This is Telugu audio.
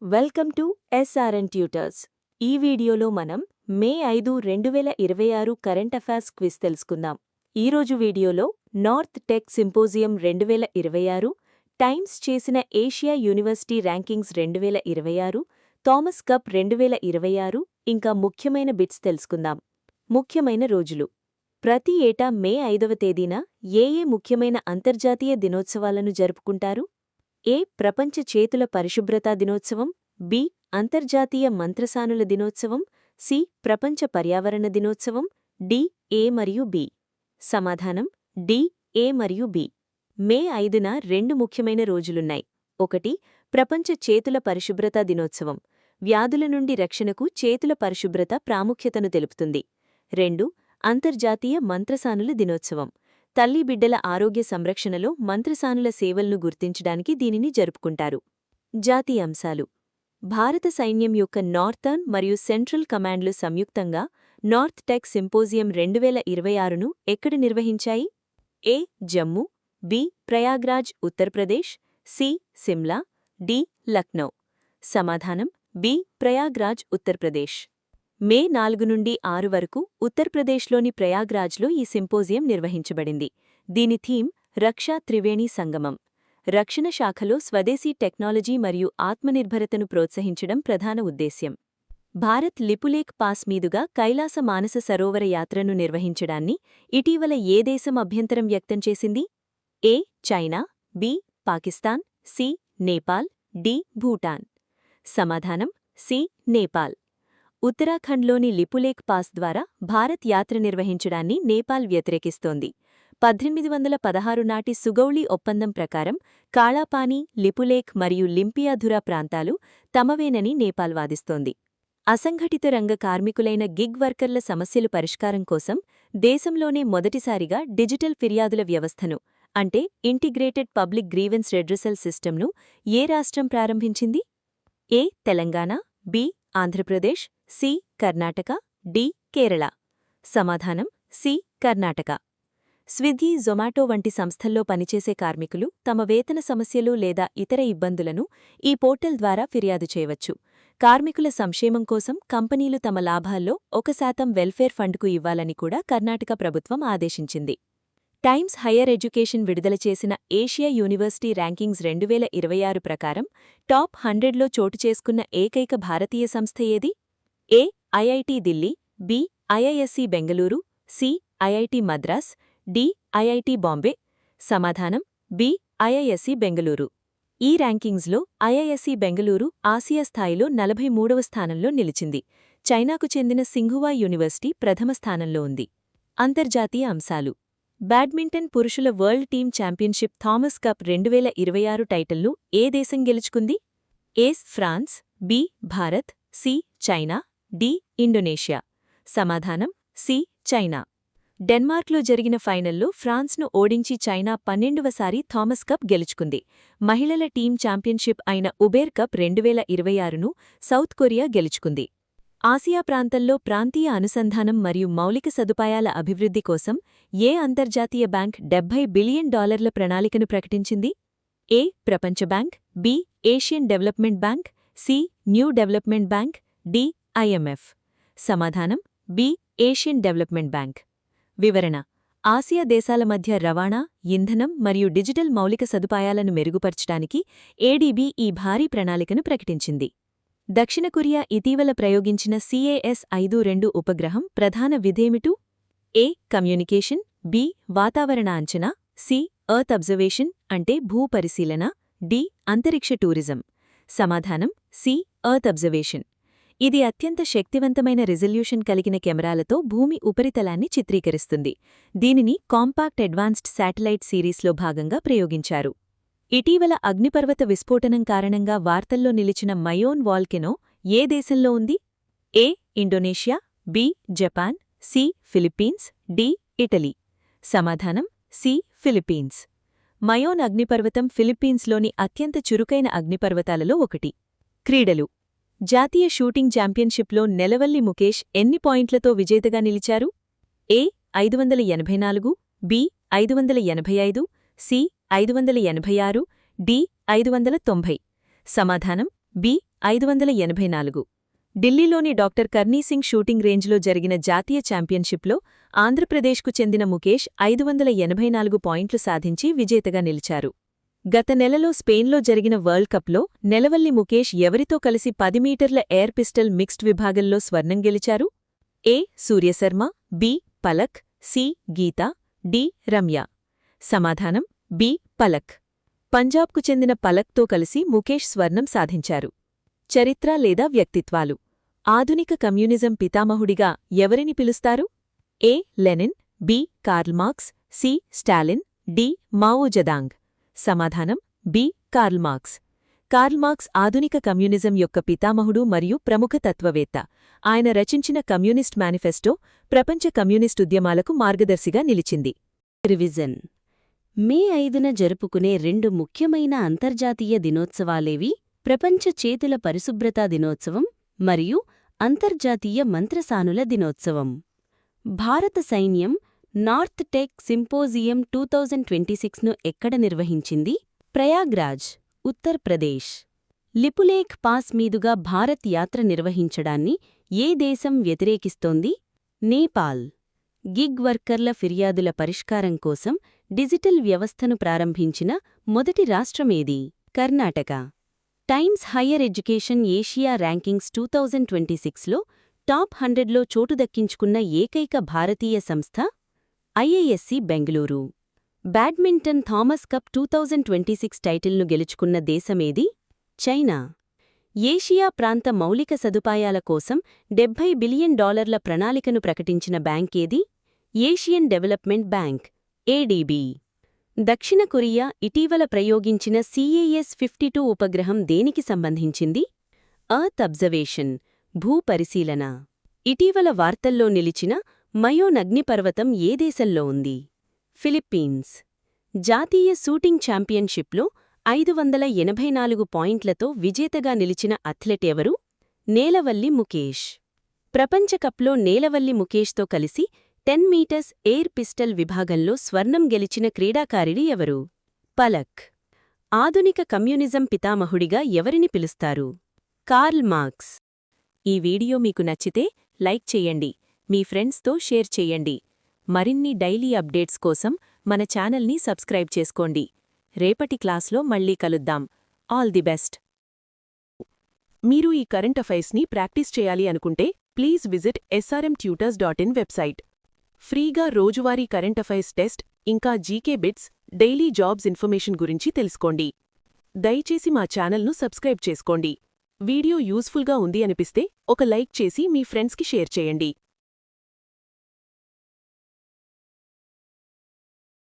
Welcome to ఎస్ఆర్ఎన్ tutors. ఈ వీడియోలో మనం మే 5, 2026 కరెంట్ అఫైర్స్ క్విజ్ తెలుసుకుందాం. ఈరోజు వీడియోలో నార్త్ టెక్ సింపోజియం 2026, టైమ్స్ చేసిన Asia university rankings 2026, Thomas Cup 2026 ఇంకా ముఖ్యమైన బిట్స్ తెలుసుకుందాం. ముఖ్యమైన రోజులు. ప్రతి ఏటా మే 5వ తేదీన ఏ ముఖ్యమైన అంతర్జాతీయ దినోత్సవాలను జరుపుకుంటారు? ఏ. ప్రపంచ చేతుల పరిశుభ్రతా దినోత్సవం, బి. అంతర్జాతీయ మంత్రసానుల దినోత్సవం, సి. ప్రపంచ పర్యావరణ దినోత్సవం, డి. ఏ మరియు బి. సమాధానం డి. ఏ మరియు బి. మే 5న రెండు ముఖ్యమైన రోజులున్నాయి. 1. ప్రపంచ చేతుల పరిశుభ్రతా దినోత్సవం. వ్యాధుల నుండి రక్షణకు చేతుల పరిశుభ్రత ప్రాముఖ్యతను తెలుపుతుంది. 2. అంతర్జాతీయ మంత్రసానుల దినోత్సవం. తల్లి బిడ్డల ఆరోగ్య సంరక్షణలో మంత్రసానుల సేవలను గుర్తించడానికి దీనిని జరుపుకుంటారు. జాతీయ అంశాలు. భారత సైన్యం యొక్క నార్థర్న్ మరియు సెంట్రల్ కమాండ్లు సంయుక్తంగా నార్త్ టెక్ సింపోజియం 2026ను ఎక్కడ నిర్వహించాయి? A. Jammu, B. Prayagraj Uttar Pradesh, C. Shimla, D. Lucknow. సమాధానం బి. ప్రయాగ్రాజ్ ఉత్తరప్రదేశ్. మే 4 నుండి 6 వరకు ఉత్తరప్రదేశ్లోని ప్రయాగ్రాజ్లో ఈ సింపోజియం నిర్వహించబడింది. దీని థీమ్ రక్షా త్రివేణి సంగమం. రక్షణ శాఖలో స్వదేశీ టెక్నాలజీ మరియు ఆత్మనిర్భరతను ప్రోత్సహించడం ప్రధాన ఉద్దేశ్యం. భారత్ లిపులేక్ పాస్ మీదుగా కైలాస మానస సరోవర యాత్రను నిర్వహించడాన్ని ఇటీవల ఏ దేశం అభ్యంతరం వ్యక్తం చేసింది? A. China, B. Pakistan, C. Nepal, D. Bhutan. సమాధానం సి. నేపాల్. ఉత్తరాఖండ్లోని లిపులేక్ పాస్ ద్వారా భారత్ యాత్ర నిర్వహించడాన్ని నేపాల్ వ్యతిరేకిస్తోంది. 1816 నాటి సుగౌళి ఒప్పందం ప్రకారం కాళాపానీ, లిపులేక్ మరియు లింపియాధురా ప్రాంతాలు తమవేనని నేపాల్ వాదిస్తోంది. అసంఘటిత రంగ కార్మికులైన గిగ్ వర్కర్ల సమస్యలు పరిష్కారం కోసం దేశంలోనే మొదటిసారిగా డిజిటల్ ఫిర్యాదుల వ్యవస్థను అంటే ఇంటిగ్రేటెడ్ పబ్లిక్ గ్రీవెన్స్ రెడ్రెసల్ సిస్టమ్ను ఏ రాష్ట్రం ప్రారంభించింది? A. Telangana, B. Andhra Pradesh, C. Karnataka, D. Kerala. సమాధానం సి. కర్ణాటక. స్విగ్గీ, జొమాటో వంటి సంస్థల్లో పనిచేసే కార్మికులు తమ వేతన సమస్యలు లేదా ఇతర ఇబ్బందులను ఈ పోర్టల్ ద్వారా ఫిర్యాదు చేయవచ్చు. కార్మికుల సంక్షేమం కోసం కంపెనీలు తమ లాభాల్లో 1% వెల్ఫేర్ ఫండ్కు ఇవ్వాలని కూడా కర్ణాటక ప్రభుత్వం ఆదేశించింది. టైమ్స్ హయ్యర్ ఎడ్యుకేషన్ విడుదల చేసిన ఏషియా యూనివర్సిటీ ర్యాంకింగ్స్ 2026 ప్రకారం టాప్ 100లో చోటు చేసుకున్న ఏకైక భారతీయ సంస్థ ఏది? A. IIT Delhi, B. IISc Bengaluru, C. IIT Madras, D. IIT Bombay. సమాధానం బి. ఐఐఎస్సి బెంగళూరు. ఈ ర్యాంకింగ్స్లో ఐఐఎస్సి బెంగళూరు ఆసియా స్థాయిలో 43వ స్థానంలో నిలిచింది. చైనాకు చెందిన సింఘువా యూనివర్సిటీ ప్రథమ స్థానంలో ఉంది. అంతర్జాతీయ అంశాలు. బ్యాడ్మింటన్ పురుషుల world team championship Thomas Cup 2026 టైటిల్ను ఏ దేశం గెలుచుకుంది? A. France, B. Bharat, C. China, D. Indonesia. సమాధానం సి. చైనా. డెన్మార్క్లో జరిగిన ఫైనల్లో ఫ్రాన్స్ను ఓడించి చైనా 12వసారి థామస్ కప్ గెలుచుకుంది. మహిళల టీమ్ ఛాంపియన్షిప్ అయిన ఉబేర్ కప్ 2026ను సౌత్ కొరియా గెలుచుకుంది. ఆసియా ప్రాంతంలో ప్రాంతీయ అనుసంధానం మరియు మౌలిక సదుపాయాల అభివృద్ధి కోసం ఏ అంతర్జాతీయ బ్యాంక్ $70 బిలియన్ ప్రణాళికను ప్రకటించింది? ఏ. ప్రపంచ bank, B. Asian development bank, C. New development bank, D. IMF. సమాధానం బి. Asian development bank. వివరణ. ఆసియా దేశాల మధ్య రవాణా, ఇంధనం మరియు డిజిటల్ మౌలిక సదుపాయాలను మెరుగుపర్చడానికి ఏడీబీ ఈ భారీ ప్రణాళికను ప్రకటించింది. దక్షిణ కొరియా ఇటీవల ప్రయోగించిన CAS-52 ఉపగ్రహం ప్రధాన విధేమిటు? ఏ. Communication, B. వాతావరణ అంచనా, సి. ఎర్త్ అబ్జర్వేషన్ అంటే భూ పరిశీలన, డి. అంతరిక్ష టూరిజం. సమాధానం సి. Earth observation. ఇది అత్యంత శక్తివంతమైన రిజల్యూషన్ కలిగిన కెమెరాలతో భూమి ఉపరితలాన్ని చిత్రీకరిస్తుంది. దీనిని కాంపాక్ట్ అడ్వాన్స్డ్ శాటిలైట్ సిరీస్లో భాగంగా ప్రయోగించారు. ఇటీవల అగ్నిపర్వత విస్ఫోటనం కారణంగా వార్తల్లో నిలిచిన మయోన్ వాల్కెనో ఏ దేశంలో ఉంది? A. Indonesia, B. Japan, C. Philippines, D. Italy. సమాధానం సి. ఫిలిప్పీన్స్. మయోన్ అగ్నిపర్వతం ఫిలిప్పీన్స్లోని అత్యంత చురుకైన అగ్నిపర్వతాలలో ఒకటి. క్రీడలు. జాతీయ షూటింగ్ ఛాంపియన్షిప్లో నెలవల్లి ముఖేష్ ఎన్ని పాయింట్లతో విజేతగా నిలిచారు? ఏ. 584, బి. 585, సి. 586, డి. 590. సమాధానం బి. 584. ఢిల్లీలోని డాక్టర్ కర్నీసింగ్ షూటింగ్ రేంజ్లో జరిగిన జాతీయ ఛాంపియన్షిప్లో ఆంధ్రప్రదేశ్కు చెందిన ముఖేష్ 584 పాయింట్లు సాధించి విజేతగా నిలిచారు. గత నెలలో స్పెయిన్లో జరిగిన వరల్డ్ కప్లో నెలవల్లి ముఖేష్ ఎవరితో కలిసి 10 మీటర్ల ఎయిర్ పిస్టల్ మిక్స్డ్ విభాగంలో స్వర్ణం గెలిచారు? ఏ. సూర్యశర్మ, బి. పలక్, సి. గీత, డి. రమ్య. సమాధానం బి. పలక్. పంజాబ్కు చెందిన పలక్తో కలిసి ముఖేష్ స్వర్ణం సాధించారు. చరిత్ర లేదా వ్యక్తిత్వాలు. ఆధునిక కమ్యూనిజం పితామహుడిగా ఎవరిని పిలుస్తారు? A. Lenin, B. Karl Marx, C. Stalin, D. Mao Zedong. సమాధానం B. Karl Marx. Karl Marx ఆధునిక కమ్యూనిజం యొక్క పితామహుడు మరియు ప్రముఖ తత్వవేత్త. ఆయన రచించిన కమ్యూనిస్ట్ మేనిఫెస్టో ప్రపంచ కమ్యూనిస్ట్ ఉద్యమాలకు మార్గదర్శిగా నిలిచింది. రివిజన్. మే 5న జరుపుకునే రెండు ముఖ్యమైన అంతర్జాతీయ దినోత్సవాలేవి? ప్రపంచ చేతుల పరిశుభ్రతా దినోత్సవం మరియు అంతర్జాతీయ మంత్రసానుల దినోత్సవం. భారత సైన్యం నార్త్ టెక్ సింపోజియం 2026ను ఎక్కడ నిర్వహించింది? ప్రయాగ్రాజ్, ఉత్తరప్రదేశ్. లిపులేఖ్ పాస్ మీదుగా భారత్ యాత్ర నిర్వహించడాన్ని ఏ దేశం వ్యతిరేకిస్తోంది? నేపాల్. గిగ్ వర్కర్ల ఫిర్యాదుల పరిష్కారం కోసం డిజిటల్ వ్యవస్థను ప్రారంభించిన మొదటి రాష్ట్రమేది? Karnataka. Times Higher Education Asia Rankings 2026లో టాప్ 100లో చోటు దక్కించుకున్న ఏకైక భారతీయ సంస్థ? IISc Bengaluru. Badminton Thomas Cup 2026 టైటిల్ను గెలుచుకున్న దేశమేది? చైనా. ఏషియా ప్రాంత మౌలిక సదుపాయాల కోసం $70 బిలియన్ ప్రణాళికను ప్రకటించిన బ్యాంకేది? Asian development Bank, ADB. దక్షిణ కొరియా ఇటీవల ప్రయోగించిన CAS-52 ఉపగ్రహం దేనికి సంబంధించింది? ఎర్త్ అబ్జర్వేషన్, భూ పరిశీలన. ఇటీవల వార్తల్లో నిలిచిన మయోన్ అగ్నిపర్వతం ఏ దేశంలో ఉంది? ఫిలిప్పీన్స్. జాతీయ షూటింగ్ ఛాంపియన్షిప్లో 584 పాయింట్లతో విజేతగా నిలిచిన అథ్లెట్ ఎవరు? నేలవల్లి ముఖేష్. ప్రపంచకప్లో నేలవల్లి ముఖేష్తో కలిసి 10 మీటర్స్ ఎయిర్ పిస్టల్ విభాగంలో స్వర్ణం గెలిచిన క్రీడాకారిణి ఎవరు? పలక్. ఆధునిక కమ్యూనిజం పితామహుడిగా ఎవరిని పిలుస్తారు? Karl Marx. ఈ వీడియో మీకు నచ్చితే లైక్ చేయండి, మీ ఫ్రెండ్స్తో షేర్ చేయండి. మరిన్ని డైలీ అప్డేట్స్ కోసం మన ఛానల్ని సబ్స్క్రైబ్ చేసుకోండి. రేపటి క్లాస్లో మళ్ళీ కలుద్దాం. All the best. మీరు ఈ కరెంట్ అఫైర్స్ని ప్రాక్టీస్ చేయాలి అనుకుంటే ప్లీజ్ విజిట్ srmtutors.in వెబ్సైట్. ఫ్రీగా రోజువారీ కరెంట్ అఫైర్స్ టెస్ట్ ఇంకా GK bits, daily jobs information గురించి తెలుసుకోండి. దయచేసి మా ఛానల్ను సబ్స్క్రైబ్ చేసుకోండి. వీడియో యూస్ఫుల్గా ఉంది అనిపిస్తే ఒక లైక్ చేసి మీ ఫ్రెండ్స్కి షేర్ చేయండి.